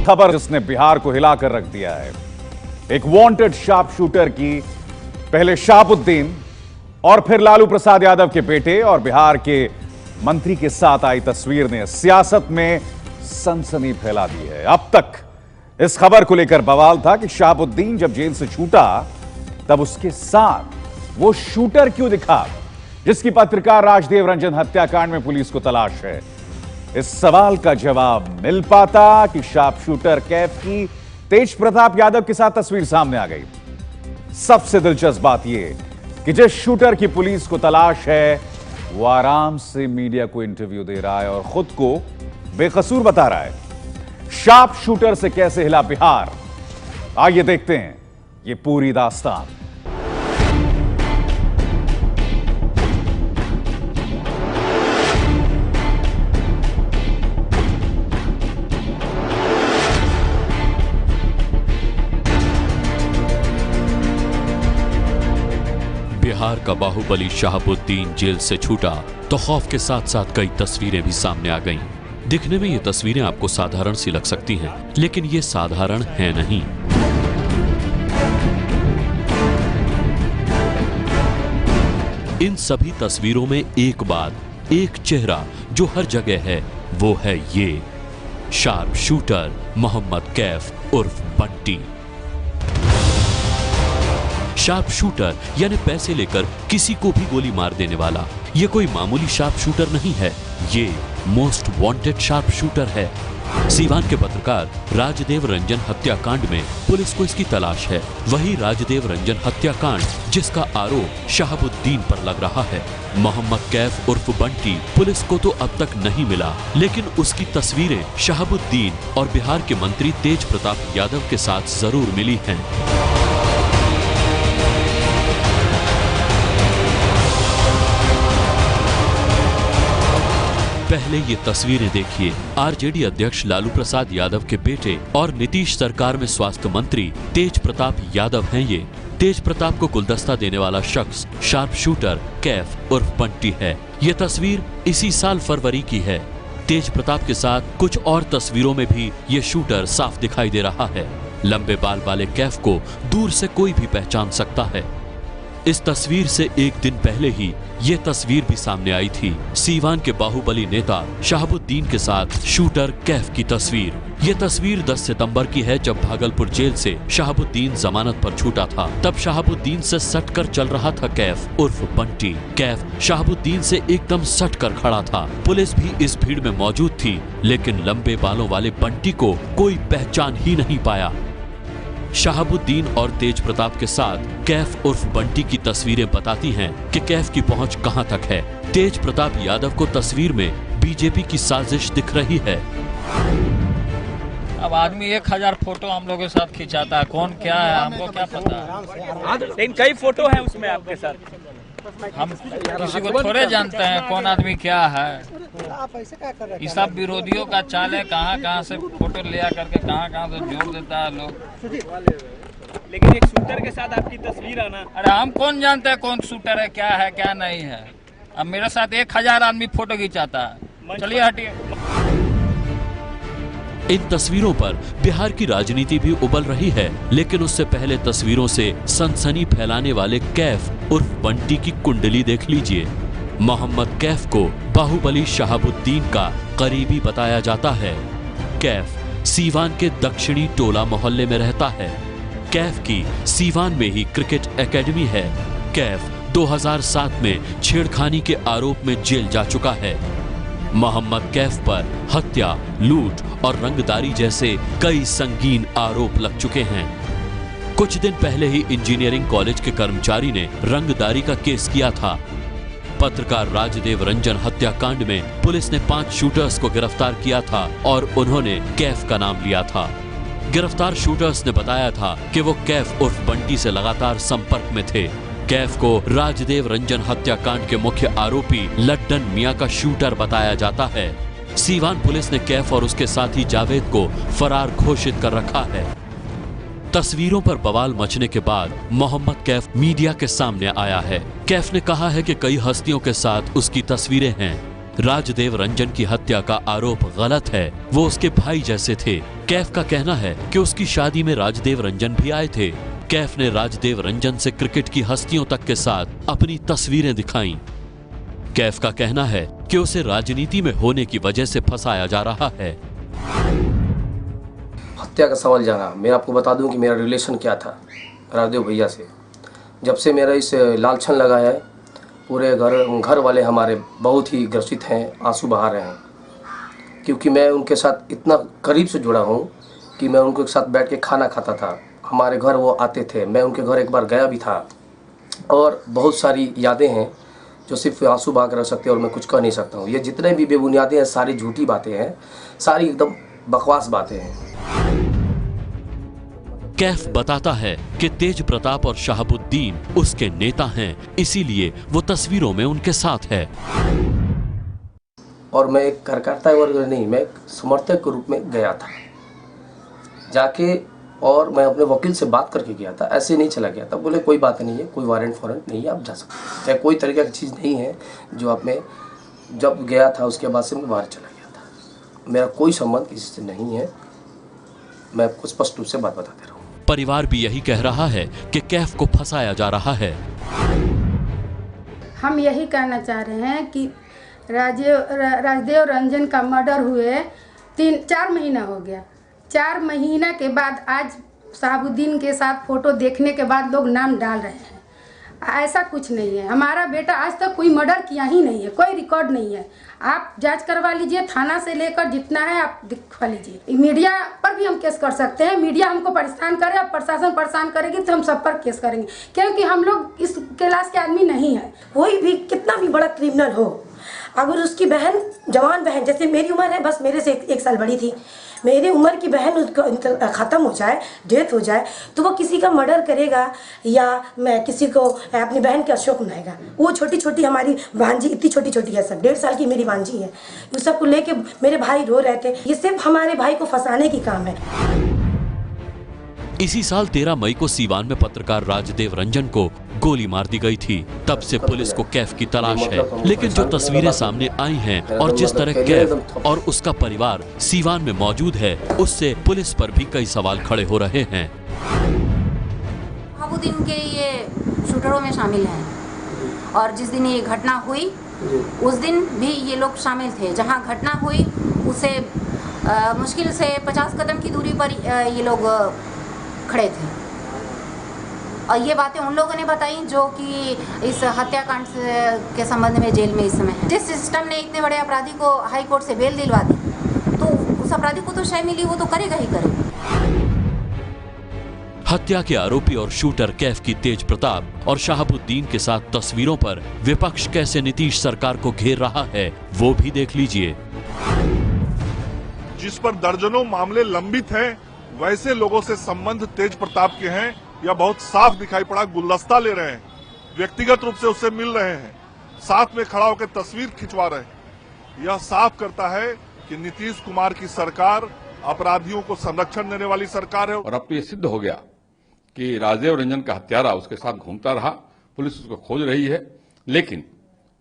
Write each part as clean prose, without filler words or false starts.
खबर जिसने बिहार को हिलाकर रख दिया है। एक वांटेड शार्प शूटर की पहले शहाबुद्दीन और फिर लालू प्रसाद यादव के बेटे और बिहार के मंत्री के साथ आई तस्वीर ने सियासत में सनसनी फैला दी है। अब तक इस खबर को लेकर बवाल था कि शहाबुद्दीन जब जेल से छूटा तब उसके साथ वो शूटर क्यों दिखा जिसकी पत्रकार राजदेव रंजन हत्याकांड में पुलिस को तलाश है। इस सवाल का जवाब मिल पाता कि शार्प शूटर कैफ की तेज प्रताप यादव के साथ तस्वीर सामने आ गई। सबसे दिलचस्प बात यह कि जिस शूटर की पुलिस को तलाश है वो आराम से मीडिया को इंटरव्यू दे रहा है और खुद को बेकसूर बता रहा है। शार्प शूटर से कैसे हिला बिहार, आइए देखते हैं ये पूरी दास्तान। बिहार का बाहुबली शहाबुद्दीन जेल से छूटा तो खौफ के साथ साथ कई तस्वीरें भी सामने आ गईं। दिखने में ये तस्वीरें आपको साधारण सी लग सकती हैं, लेकिन ये साधारण है नहीं। इन सभी तस्वीरों में एक बात, एक चेहरा जो हर जगह है, वो है ये शार्प शूटर मोहम्मद कैफ उर्फ बंटी। शार्प शूटर यानी पैसे लेकर किसी को भी गोली मार देने वाला। ये कोई मामूली शार्प शूटर नहीं है, ये मोस्ट वांटेड शार्प शूटर है। सीवान के पत्रकार राजदेव रंजन हत्याकांड में पुलिस को इसकी तलाश है। वही राजदेव रंजन हत्याकांड जिसका आरोप शहाबुद्दीन पर लग रहा है। मोहम्मद कैफ उर्फ बंटी पुलिस को तो अब तक नहीं मिला, लेकिन उसकी तस्वीरें शहाबुद्दीन और बिहार के मंत्री तेज प्रताप यादव के साथ जरूर मिली हैं। पहले ये तस्वीरें देखिए। आरजेडी अध्यक्ष लालू प्रसाद यादव के बेटे और नीतीश सरकार में स्वास्थ्य मंत्री तेज प्रताप यादव हैं ये। तेज प्रताप को गुलदस्ता देने वाला शख्स शार्प शूटर कैफ उर्फ बंटी है। ये तस्वीर इसी साल फरवरी की है। तेज प्रताप के साथ कुछ और तस्वीरों में भी ये शूटर साफ दिखाई दे रहा है। लंबे बाल वाले कैफ को दूर से कोई भी पहचान सकता है। इस तस्वीर से एक दिन पहले ही ये तस्वीर भी सामने आई थी। सीवान के बाहुबली नेता शहाबुद्दीन के साथ शूटर कैफ की तस्वीर। ये तस्वीर 10 सितंबर की है जब भागलपुर जेल से शहाबुद्दीन जमानत पर छूटा था। तब शहाबुद्दीन से सटकर चल रहा था कैफ उर्फ बंटी। कैफ शहाबुद्दीन से एकदम सटकर खड़ा था। पुलिस भी इस भीड़ में मौजूद थी, लेकिन लंबे बालों वाले बंटी को कोई पहचान ही नहीं पाया। शहाबुद्दीन और तेज प्रताप के साथ कैफ उर्फ बंटी की तस्वीरें बताती हैं कि कैफ की पहुंच कहां तक है। तेज प्रताप यादव को तस्वीर में बीजेपी की साजिश दिख रही है। अब आदमी 1000 फोटो हम लोग के साथ खिंचाता है, कौन क्या है हमको क्या पता। लेकिन कई फोटो हैं उसमें आपके साथ। हम किसी को थोड़े जानते हैं कौन आदमी क्या है। ये सब विरोधियों का चाल है, कहाँ से फोटो ले करके कहाँ से जोड़ देता है लोग। लेकिन एक शूटर के साथ आपकी तस्वीर आना, अरे हम कौन जानते हैं कौन शूटर है क्या नहीं है। अब मेरे साथ 1000 आदमी फोटो खिंचाता है। चलिए हटिए। इन तस्वीरों पर बिहार की राजनीति भी उबल रही है, लेकिन उससे पहले तस्वीरों से सनसनी फैलाने वाले कैफ उर्फ बंटी की कुंडली देख लीजिए। मोहम्मद कैफ को बाहुबली शहाबुद्दीन का करीबी बताया जाता है। कैफ सीवान के दक्षिणी टोला मोहल्ले में रहता है। कैफ की सीवान में ही क्रिकेट एकेडमी है। कैफ 2007 में छेड़खानी के आरोप में जेल जा चुका है। मोहम्मद कैफ पर हत्या, लूट और रंगदारी जैसे कई संगीन आरोप लग चुके हैं। कुछ दिन पहले ही इंजीनियरिंग कॉलेज के कर्मचारी ने रंगदारी का केस किया था। पत्रकार राजदेव रंजन हत्याकांड में पुलिस ने 5 शूटर्स को गिरफ्तार किया था और उन्होंने कैफ का नाम लिया था। गिरफ्तार शूटर्स ने बताया था कि वो कैफ उर्फ बंटी से लगातार संपर्क में थे। कैफ को राजदेव रंजन हत्याकांड के मुख्य आरोपी लड्डन मियां का शूटर बताया जाता है। सीवान पुलिस ने कैफ और उसके साथी जावेद को फरार घोषित कर रखा है। तस्वीरों पर बवाल मचने के बाद मोहम्मद कैफ मीडिया के सामने आया है। कैफ ने कहा है कि कई हस्तियों के साथ उसकी तस्वीरें हैं। राजदेव रंजन की हत्या का आरोप गलत है, वो उसके भाई जैसे थे। कैफ का कहना है कि उसकी शादी में राजदेव रंजन भी आए थे। कैफ ने राजदेव रंजन से क्रिकेट की हस्तियों तक के साथ अपनी तस्वीरें दिखाईं। कैफ का कहना है कि उसे राजनीति में होने की वजह से फंसाया जा रहा है। हत्या का सवाल जाना, मैं आपको बता दूं कि मेरा रिलेशन क्या था राजदेव भैया से। जब से मेरा इस लालछन लगा है, पूरे घर वाले हमारे बहुत ही ग्रसित हैं, आंसू बहा रहे हैं, क्योंकि मैं उनके साथ इतना करीब से जुड़ा हूं कि मैं उनके साथ बैठ के खाना खाता था। हमारे घर वो आते थे, मैं उनके घर एक बार गया भी था, और बहुत सारी यादें हैं जो सिर्फ आंसू बहा कर रह सकते हैं और मैं कुछ कह नहीं सकता हूँ। ये जितने भी बेबुनियादें हैं, सारी झूठी बातें हैं, सारी एकदम बकवास बातें हैं। कैफ बताता है कि तेज प्रताप और शहाबुद्दीन उसके नेता हैं, इसीलिए वो तस्वीरों में उनके साथ है। और मैं एक कार्यकर्ता वर्ग नहीं, मैं एक समर्थक के रूप में गया था जाके, और मैं अपने वकील से बात करके गया था, ऐसे नहीं चला गया था। बोले कोई बात नहीं है, कोई वारंट नहीं है, आप जा सकते हैं। चाहे कोई तरीके की चीज़ नहीं है जो आप में, जब गया था उसके बाद से मैं बाहर चला गया था। मेरा कोई संबंध किसी से नहीं है, मैं आपको स्पष्ट रूप से बात बताते रहा हूँ। परिवार भी यही कह रहा है कि कैफ को फंसाया जा रहा है। हम यही कहना चाह रहे हैं कि राजदेव रंजन का मर्डर हुए 3-4 महीना हो गया। 4 महीना के बाद आज शहाबुद्दीन के साथ फोटो देखने के बाद लोग नाम डाल रहे हैं। ऐसा कुछ नहीं है। हमारा बेटा आज तक कोई मर्डर किया ही नहीं है, कोई रिकॉर्ड नहीं है। आप जांच करवा लीजिए, थाना से लेकर जितना है आप दिखवा लीजिए। मीडिया पर भी हम केस कर सकते हैं। मीडिया हमको परेशान करे, अब प्रशासन परेशान करेगी तो हम सब पर केस करेंगे, क्योंकि हम लोग इस क्लास के आदमी नहीं है। कोई भी कितना भी बड़ा क्रिमिनल हो, अगर उसकी बहन, जवान बहन, जैसे मेरी उम्र है, बस मेरे से 1 साल बड़ी थी, मेरी उम्र की बहन उसको ख़त्म हो जाए, डेथ हो जाए, तो वो किसी का मर्डर करेगा या मैं किसी को अपनी बहन के अशोक मनाएगा। वो छोटी छोटी हमारी भांजी, इतनी छोटी छोटी है, सब 1.5 साल की मेरी भांजी है, उस सबको लेके मेरे भाई रो रहे थे। ये सिर्फ हमारे भाई को फंसाने की काम है। इसी साल 13 मई को सीवान में पत्रकार राजदेव रंजन को गोली मार दी गई थी। तब से पुलिस को कैफ की तलाश है, लेकिन जो तस्वीरें सामने आई हैं और जिस तरह कैफ और उसका परिवार सीवान में मौजूद है, उससे पुलिस पर भी कई सवाल खड़े हो रहे हैं। शहाबुद्दीन के ये शूटरों में शामिल हैं, और जिस दिन ये घटना हुई उस दिन भी ये लोग शामिल थे। जहाँ घटना हुई उससे मुश्किल से 50 कदम की दूरी पर ये लोग खड़े थे, और ये बातें उन लोगों ने बताई जो कि इस हत्याकांड के संबंध में जेल में इस समय है। जिस सिस्टम ने इतने बड़े अपराधी को हाई कोर्ट से बेल दिलवा दी, तो उस अपराधी को तो शय मिली, वो तो करेगा ही करेगा। हत्या के आरोपी और शूटर कैफ की तेज प्रताप और शहाबुद्दीन के साथ तस्वीरों पर विपक्ष कैसे नीतीश सरकार को घेर रहा है, वो भी देख लीजिए। जिस पर दर्जनों मामले लंबित हैं, वैसे लोगों से संबंध तेज प्रताप के हैं, यह बहुत साफ दिखाई पड़ा। गुलदस्ता ले रहे हैं, व्यक्तिगत रूप से उससे मिल रहे हैं, साथ में खड़ा होकर तस्वीर खिंचवा रहे हैं। यह साफ करता है कि नीतीश कुमार की सरकार अपराधियों को संरक्षण देने वाली सरकार है। और अब तो ये सिद्ध हो गया कि राजदेव रंजन का हत्यारा उसके साथ घूमता रहा, पुलिस उसको खोज रही है, लेकिन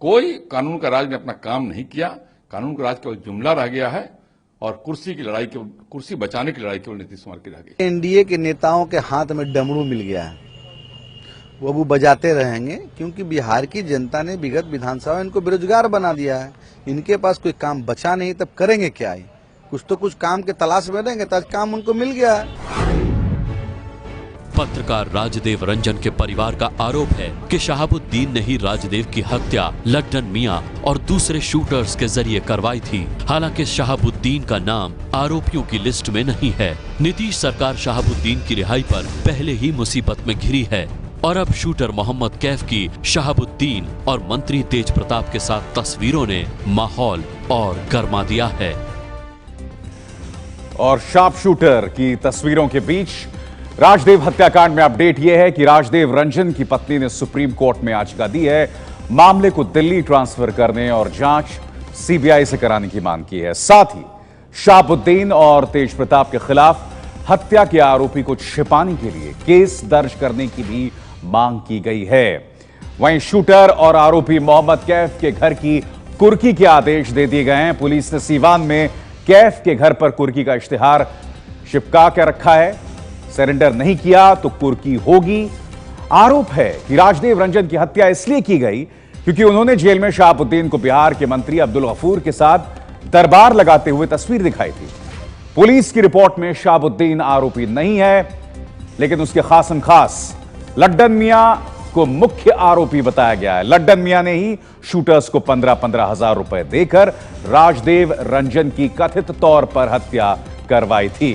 कोई कानून का राज ने अपना काम नहीं किया। कानून का राज केवल जुमला रह गया है, और कुर्सी की लड़ाई, कुर्सी बचाने की लड़ाई केवल नीतीश कुमार की रह गई। एनडीए के नेताओं के हाथ में डमरू मिल गया है, वो बजाते रहेंगे, क्योंकि बिहार की जनता ने विगत विधानसभा में इनको बेरोजगार बना दिया है। इनके पास कोई काम बचा नहीं, तब करेंगे क्या? कुछ तो कुछ काम के तलाश में रहेंगे, तो आज काम उनको मिल गया है। पत्रकार राजदेव रंजन के परिवार का आरोप है कि शहाबुद्दीन ने ही राजदेव की हत्या लड्डन मियां और दूसरे शूटर्स के जरिए करवाई थी। हालांकि शहाबुद्दीन का नाम आरोपियों की लिस्ट में नहीं है। नीतीश सरकार शहाबुद्दीन की रिहाई पर पहले ही मुसीबत में घिरी है, और अब शूटर मोहम्मद कैफ की शहाबुद्दीन और मंत्री तेज प्रताप के साथ तस्वीरों ने माहौल और गर्मा दिया है। और शार्प शूटर की तस्वीरों के बीच राजदेव हत्याकांड में अपडेट यह है कि राजदेव रंजन की पत्नी ने सुप्रीम कोर्ट में याचिका दी है, मामले को दिल्ली ट्रांसफर करने और जांच सीबीआई से कराने की मांग की है। साथ ही शहाबुद्दीन और तेज प्रताप के खिलाफ हत्या के आरोपी को छिपाने के लिए केस दर्ज करने की भी मांग की गई है। वहीं शूटर और आरोपी मोहम्मद कैफ के घर की कुर्की के आदेश दे दिए गए हैं। पुलिस ने सीवान में कैफ के घर पर कुर्की का इश्तिहार चिपका के रखा है। सरेंडर नहीं किया तो कुर्की होगी। आरोप है कि राजदेव रंजन की हत्या इसलिए की गई क्योंकि उन्होंने जेल में शहाबुद्दीन को बिहार के मंत्री अब्दुल गफूर के साथ दरबार लगाते हुए तस्वीर दिखाई थी। पुलिस की रिपोर्ट में शहाबुद्दीन आरोपी नहीं है, लेकिन उसके खासम खास लड्डन मियां को मुख्य आरोपी बताया गया है। लड्डन मियां ने ही शूटर्स को 15-15 हजार रुपए देकर राजदेव रंजन की कथित तौर पर हत्या करवाई थी।